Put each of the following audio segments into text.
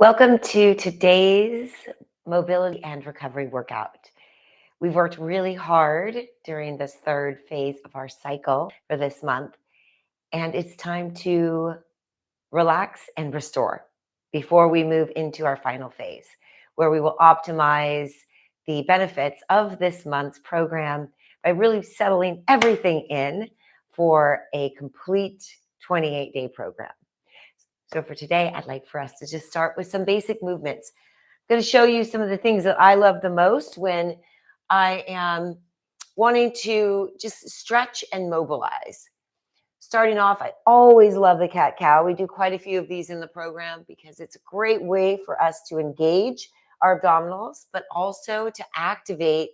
Welcome to today's mobility and recovery workout. We've worked really hard during this third phase of our cycle for this month, and it's time to relax and restore before we move into our final phase, where we will optimize the benefits of this month's program by really settling everything in for a complete 28-day program. So for today, I'd like for us to just start with some basic movements. I'm going to show you some of the things that I love the most when I am wanting to just stretch and mobilize. Starting off, I always love the cat-cow. We do quite a few of these in the program because it's a great way for us to engage our abdominals, but also to activate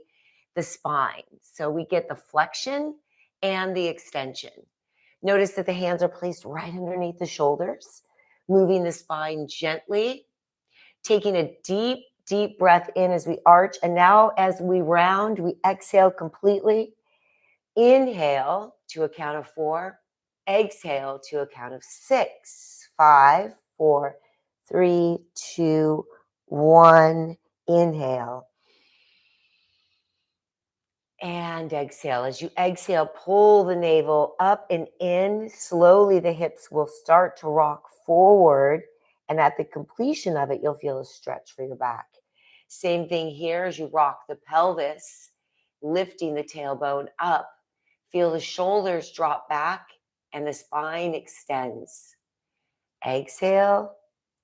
the spine. So we get the flexion and the extension. Notice that the hands are placed right underneath the shoulders, moving the spine gently, taking a deep, deep breath in as we arch. And now as we round, we exhale completely. Inhale to a count of 4. Exhale to a count of 6. 5, 4, 3, 2, 1. Inhale. And exhale. As you exhale, pull the navel up and in. Slowly, the hips will start to rock forward. And at the completion of it, you'll feel a stretch for your back. Same thing here as you rock the pelvis, lifting the tailbone up. Feel the shoulders drop back and the spine extends. Exhale,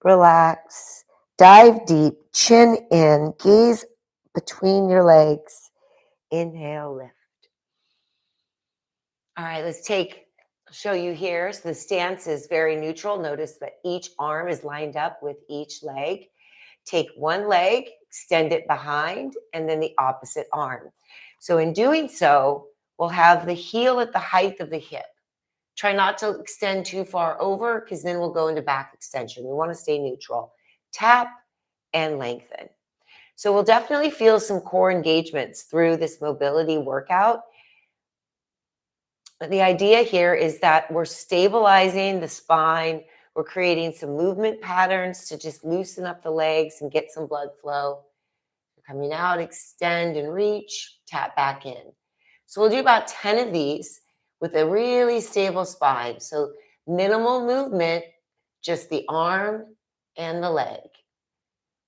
relax, dive deep, chin in, gaze between your legs. Inhale, lift. All right, I'll show you here. So the stance is very neutral. Notice that each arm is lined up with each leg. Take one leg, extend it behind, and then the opposite arm. So in doing so, we'll have the heel at the height of the hip. Try not to extend too far over because then we'll go into back extension. We want to stay neutral. Tap and lengthen. So we'll definitely feel some core engagements through this mobility workout. But the idea here is that we're stabilizing the spine. We're creating some movement patterns to just loosen up the legs and get some blood flow. Coming out, extend and reach, tap back in. So we'll do about 10 of these with a really stable spine. So minimal movement, just the arm and the leg.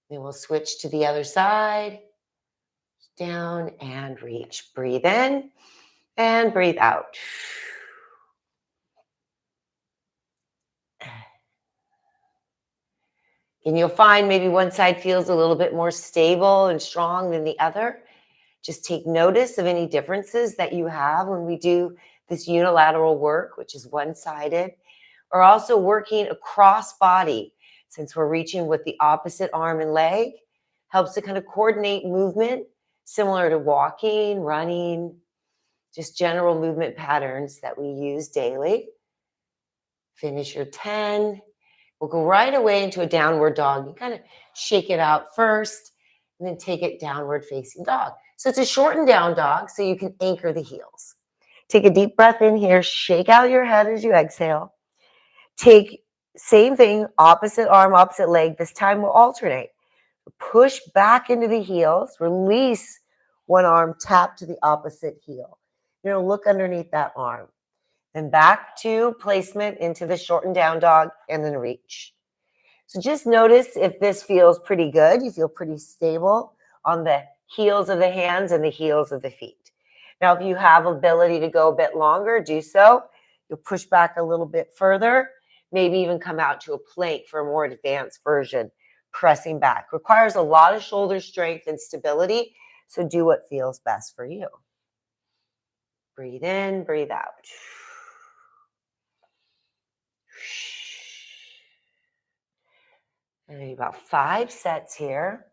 Then we'll switch to the other side. Down and reach. Breathe in and breathe out. And you'll find maybe one side feels a little bit more stable and strong than the other. Just take notice of any differences that you have when we do this unilateral work, which is one-sided, or also working across body. Since we're reaching with the opposite arm and leg, helps to kind of coordinate movement, similar to walking, running, just general movement patterns that we use daily. Finish your 10. We'll go right away into a downward dog. You kind of shake it out first and then take it downward facing dog. So it's a shortened down dog so you can anchor the heels. Take a deep breath in here. Shake out your head as you exhale. Take same thing, opposite arm, opposite leg. This time we'll alternate. Push back into the heels. Release one arm, tap to the opposite heel. You're going to look underneath that arm. Then back to placement into the shortened down dog and then reach. So just notice if this feels pretty good. You feel pretty stable on the heels of the hands and the heels of the feet. Now, if you have ability to go a bit longer, do so. You'll push back a little bit further, maybe even come out to a plank for a more advanced version, pressing back. Requires a lot of shoulder strength and stability, so do what feels best for you. Breathe in, breathe out. And maybe about 5 sets here.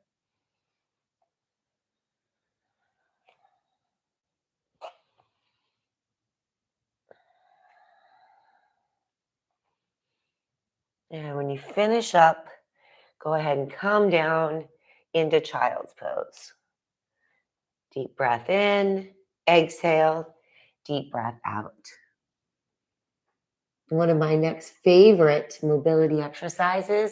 And when you finish up, go ahead and come down into child's pose. Deep breath in, exhale, deep breath out. One of my next favorite mobility exercises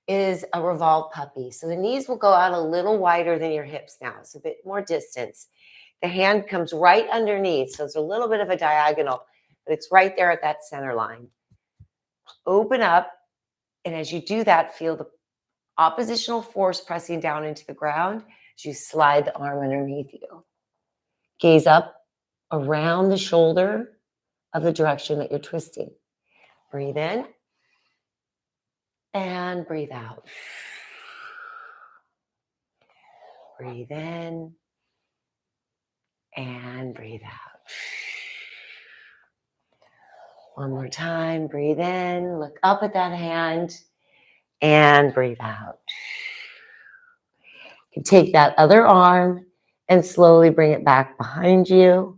is a revolved puppy. So the knees will go out a little wider than your hips now. It's a bit more distance. The hand comes right underneath. So it's a little bit of a diagonal, but it's right there at that center line. Open up. And as you do that, feel the oppositional force pressing down into the ground as you slide the arm underneath you. Gaze up around the shoulder of the direction that you're twisting. Breathe in and breathe out. Breathe in and breathe out. One more time. Breathe in, look up at that hand, and breathe out. You can take that other arm and slowly bring it back behind you,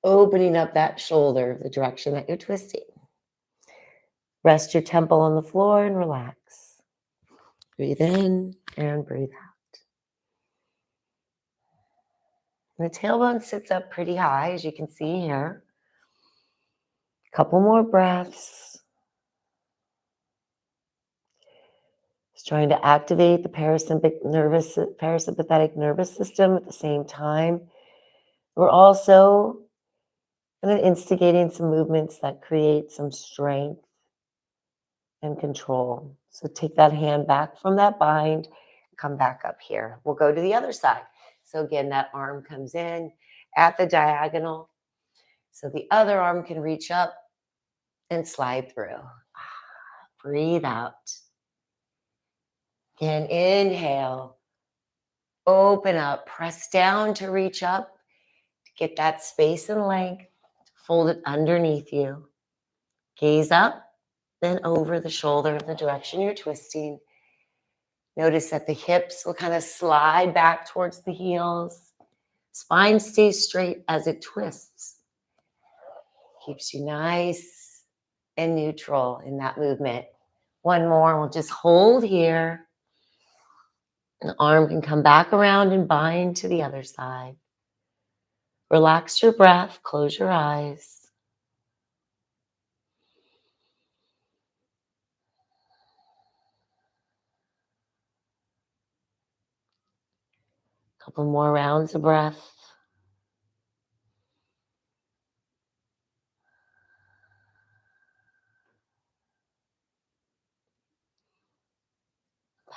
opening up that shoulder the direction that you're twisting. Rest your temple on the floor and relax. Breathe in and breathe out. And the tailbone sits up pretty high, as you can see here. A couple more breaths. Just trying to activate the parasympathetic nervous system at the same time. We're also kind of instigating some movements that create some strength and control. So take that hand back from that bind, come back up here. We'll go to the other side. So again, that arm comes in at the diagonal. So the other arm can reach up and slide through. Breathe out. Again, inhale. Open up. Press down to reach up. To get that space and length. Fold it underneath you. Gaze up. Then over the shoulder in the direction you're twisting. Notice that the hips will kind of slide back towards the heels. Spine stays straight as it twists. Keeps you nice and neutral in that movement. One more, we'll just hold here. The arm can come back around and bind to the other side. Relax your breath, close your eyes. Couple more rounds of breath.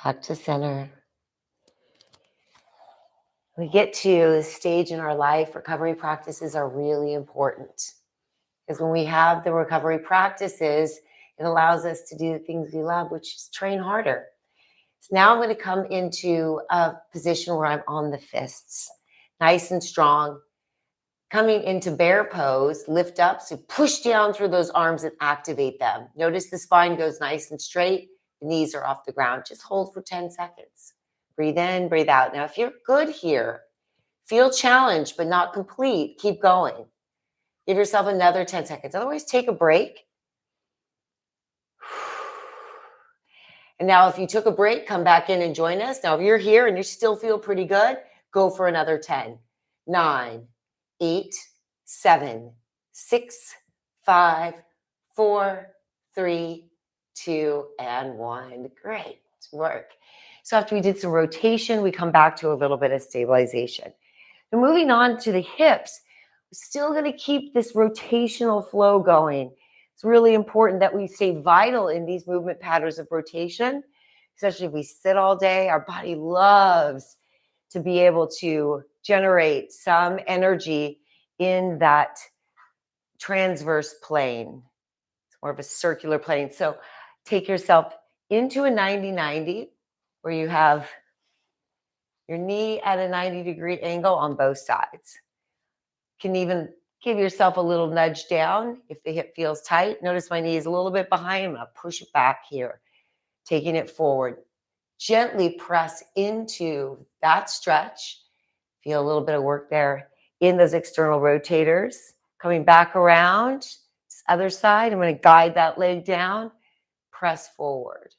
Back to center. We get to a stage in our life, recovery practices are really important. Because when we have the recovery practices, it allows us to do the things we love, which is train harder. So now I'm going to come into a position where I'm on the fists, nice and strong. Coming into bear pose, lift up, so push down through those arms and activate them. Notice the spine goes nice and straight. The knees are off the ground. Just hold for 10 seconds. Breathe in, breathe out. Now, if you're good here, feel challenged but not complete, keep going. Give yourself another 10 seconds. Otherwise, take a break. And now if you took a break, come back in and join us. Now, if you're here and you still feel pretty good, go for another 10, 9, 8, 7, 6, 5, 4, 3, 2, and 1. Great work. So after we did some rotation, we come back to a little bit of stabilization. Now moving on to the hips, we're still going to keep this rotational flow going. It's really important that we stay vital in these movement patterns of rotation, especially if we sit all day. Our body loves to be able to generate some energy in that transverse plane. It's more of a circular plane. So take yourself into a 90-90 where you have your knee at a 90-degree angle on both sides. You can even give yourself a little nudge down if the hip feels tight. Notice my knee is a little bit behind. I'm going to push it back here, taking it forward. Gently press into that stretch. Feel a little bit of work there in those external rotators. Coming back around, this other side. I'm going to guide that leg down. Press forward.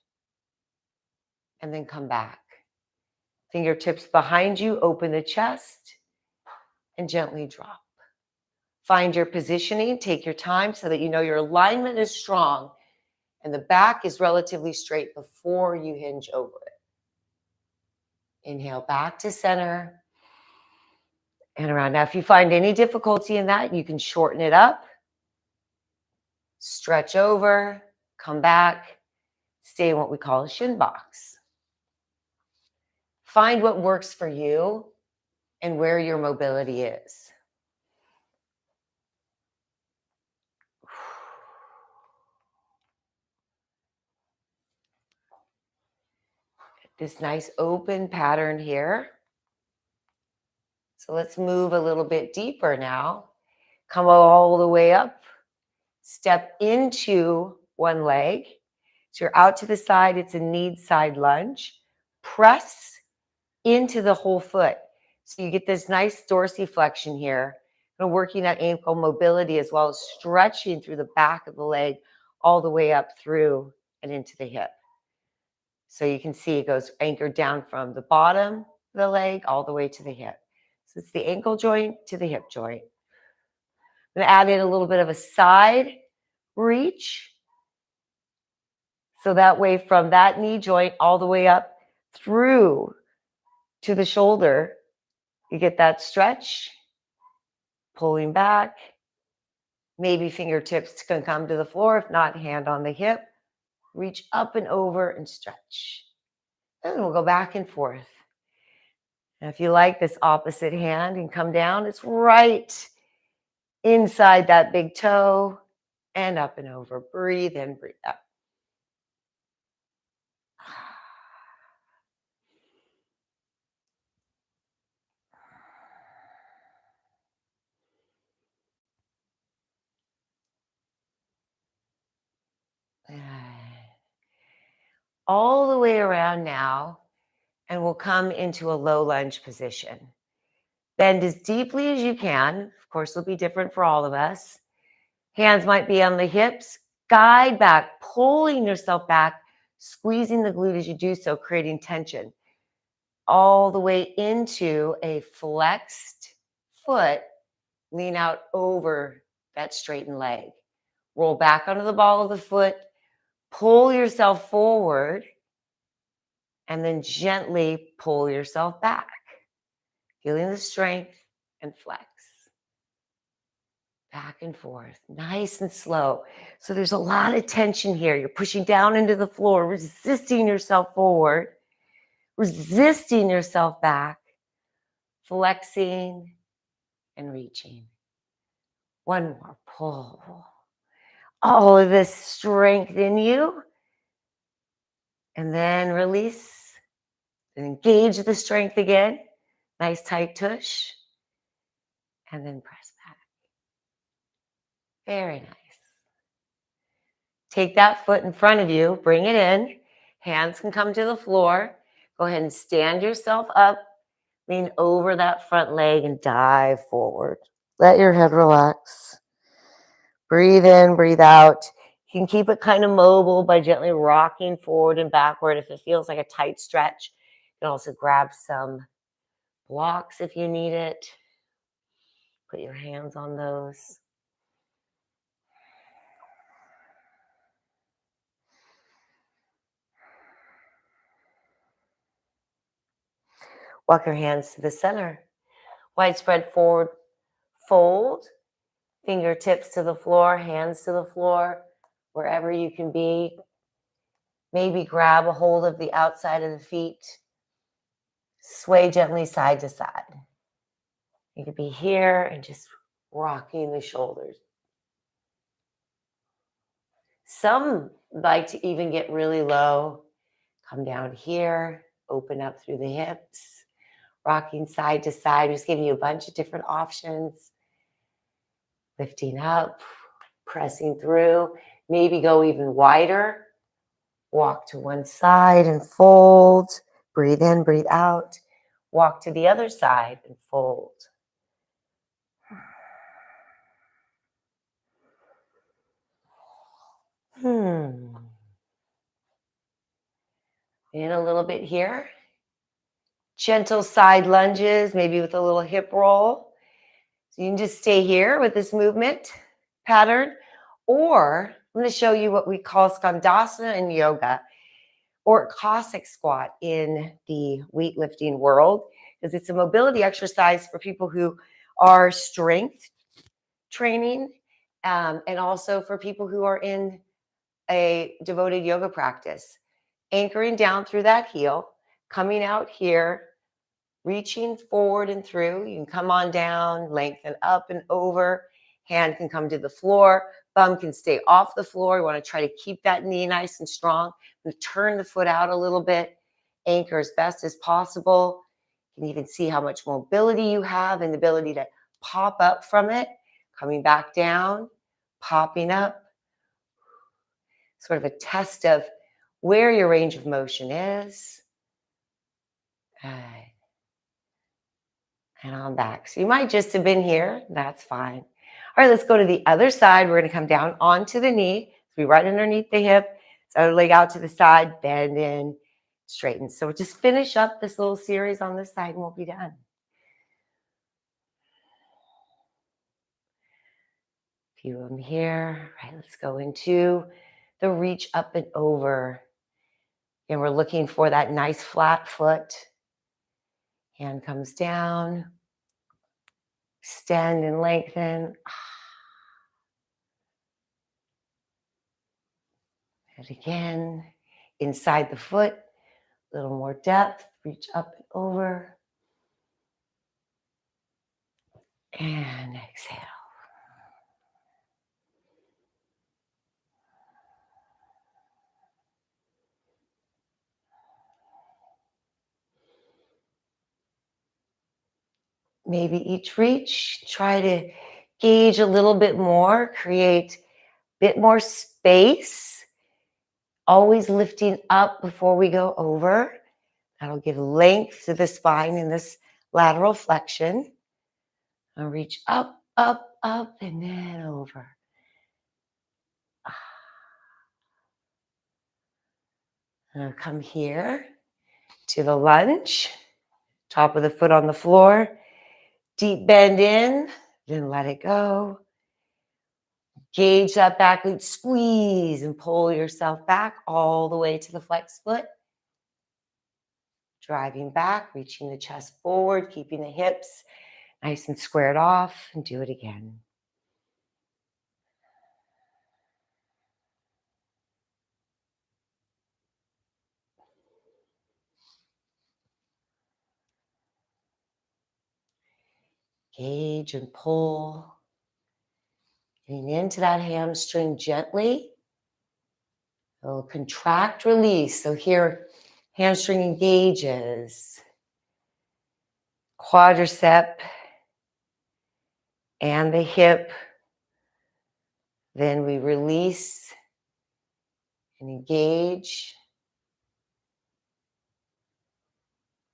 And then come back. Fingertips behind you, open the chest, and gently drop. Find your positioning, take your time so that you know your alignment is strong. And the back is relatively straight before you hinge over it. Inhale back to center and around. Now, if you find any difficulty in that, you can shorten it up, stretch over, come back, stay in what we call a shin box. Find what works for you and where your mobility is. This nice open pattern here. So let's move a little bit deeper now. Come all the way up. Step into one leg. So you're out to the side. It's a knee side lunge. Press into the whole foot. So you get this nice dorsiflexion here. And working that ankle mobility as well as stretching through the back of the leg all the way up through and into the hip. So you can see it goes anchored down from the bottom of the leg all the way to the hip. So it's the ankle joint to the hip joint. I'm going to add in a little bit of a side reach. So that way from that knee joint all the way up through to the shoulder, you get that stretch, pulling back. Maybe fingertips can come to the floor. If not, hand on the hip. Reach up and over and stretch. And we'll go back and forth. And if you like this opposite hand and come down, it's right inside that big toe and up and over. Breathe in, breathe out. All the way around now, and we'll come into a low lunge position. Bend as deeply as you can. Of course, it'll be different for all of us. Hands might be on the hips. Guide back, pulling yourself back, squeezing the glute as you do so, creating tension. All the way into a flexed foot. Lean out over that straightened leg. Roll back onto the ball of the foot. Pull yourself forward. And then gently pull yourself back. Feeling the strength and flex. Back and forth, nice and slow. So there's a lot of tension here. You're pushing down into the floor, resisting yourself forward, resisting yourself back, flexing and reaching. One more pull. All of this strength in you. And then release and engage the strength again. Nice tight tush. And then press back. Very nice. Take that foot in front of you, bring it in. Hands can come to the floor. Go ahead and stand yourself up. Lean over that front leg and dive forward. Let your head relax. Breathe in, breathe out. You can keep it kind of mobile by gently rocking forward and backward. If it feels like a tight stretch, you can also grab some blocks if you need it. Put your hands on those. Walk your hands to the center. Widespread forward fold. Fingertips to the floor, hands to the floor, wherever you can be. Maybe grab a hold of the outside of the feet. Sway gently side to side. You could be here and just rocking the shoulders. Some like to even get really low. Come down here, open up through the hips, rocking side to side. Just giving you a bunch of different options. Lifting up, pressing through. Maybe go even wider. Walk to one side and fold. Breathe in, breathe out. Walk to the other side and fold. In a little bit here. Gentle side lunges, maybe with a little hip roll. So you can just stay here with this movement pattern, or I'm going to show you what we call skandasana in yoga, or Cossack squat in the weightlifting world, because it's a mobility exercise for people who are strength training, and also for people who are in a devoted yoga practice. Anchoring down through that heel, coming out here, reaching forward and through. You can come on down, lengthen up and over. Hand can come to the floor. Bum can stay off the floor. You want to try to keep that knee nice and strong. And turn the foot out a little bit. Anchor as best as possible. You can even see how much mobility you have and the ability to pop up from it. Coming back down, popping up. Sort of a test of where your range of motion is. All right. And on back. So you might just have been here. That's fine. All right, let's go to the other side. We're going to come down onto the knee. So we right underneath the hip. So other leg out to the side, bend in, straighten. So just finish up this little series on this side and we'll be done. A few of them here. All right, let's go into the reach up and over. And we're looking for that nice flat foot. Hand comes down. Extend and lengthen. And again, inside the foot, a little more depth. Reach up and over. And exhale. Maybe each reach, try to gauge a little bit more, create a bit more space. Always lifting up before we go over. That'll give length to the spine in this lateral flexion. I'll reach up, up, up, and then over. I'll come here to the lunge. Top of the foot on the floor. Deep bend in, then let it go. Gauge that back glute, squeeze and pull yourself back all the way to the flex foot. Driving back, reaching the chest forward, keeping the hips nice and squared off, and do it again. Gauge and pull. Getting into that hamstring gently. It'll contract, release. So here, hamstring engages. Quadricep and the hip. Then we release and engage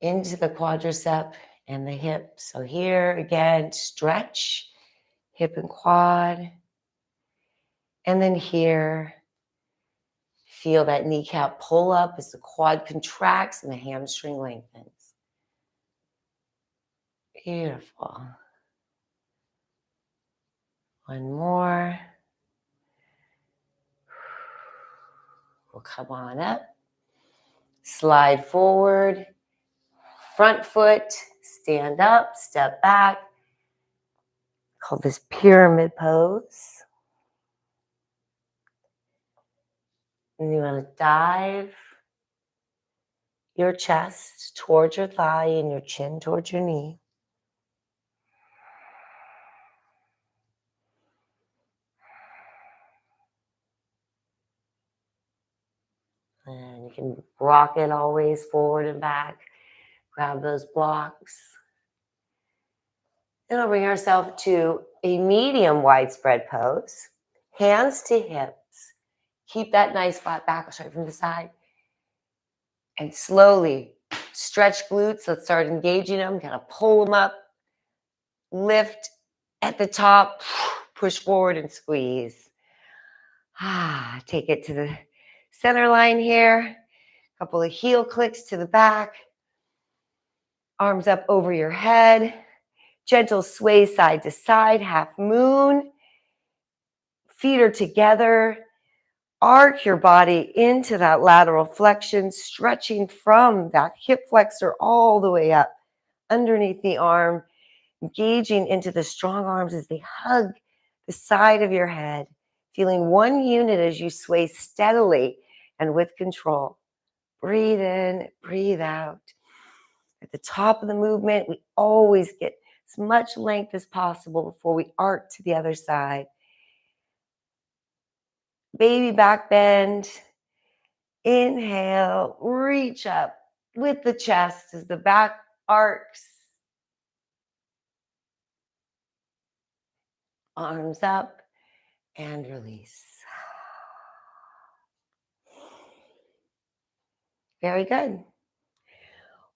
into the quadricep and the hip. So here again, stretch, hip and quad. And then here, feel that kneecap pull up as the quad contracts and the hamstring lengthens. Beautiful. One more. We'll come on up. Slide forward. Front foot, stand up, step back. Call this pyramid pose. And you want to dive your chest towards your thigh and your chin towards your knee. And you can rock it always forward and back. Grab those blocks. Then we'll bring ourselves to a medium widespread pose. Hands to hips. Keep that nice flat back straight from the side. And slowly stretch glutes. Let's start engaging them. Kind of pull them up. Lift at the top. Push forward and squeeze. Take it to the center line here. A couple of heel clicks to the back. Arms up over your head. Gentle sway side to side, half moon. Feet are together. Arc your body into that lateral flexion, stretching from that hip flexor all the way up underneath the arm, engaging into the strong arms as they hug the side of your head, feeling one unit as you sway steadily and with control. Breathe in, breathe out. At the top of the movement, we always get as much length as possible before we arc to the other side. Baby back bend. Inhale, reach up with the chest as the back arcs. Arms up and release. Very good.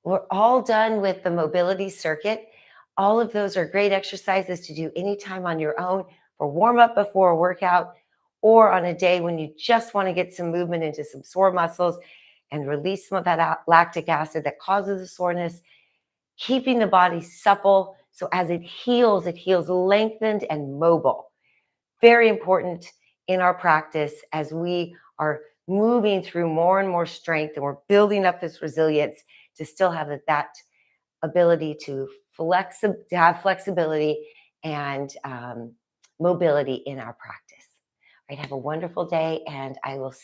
We're all done with the mobility circuit. All of those are great exercises to do anytime on your own for warm up before a workout or on a day when you just want to get some movement into some sore muscles and release some of that lactic acid that causes the soreness, keeping the body supple. So as it heals lengthened and mobile. Very important in our practice as we are moving through more and more strength and we're building up this resilience to still have that ability to have flexibility and mobility in our practice. All right, have a wonderful day, and I will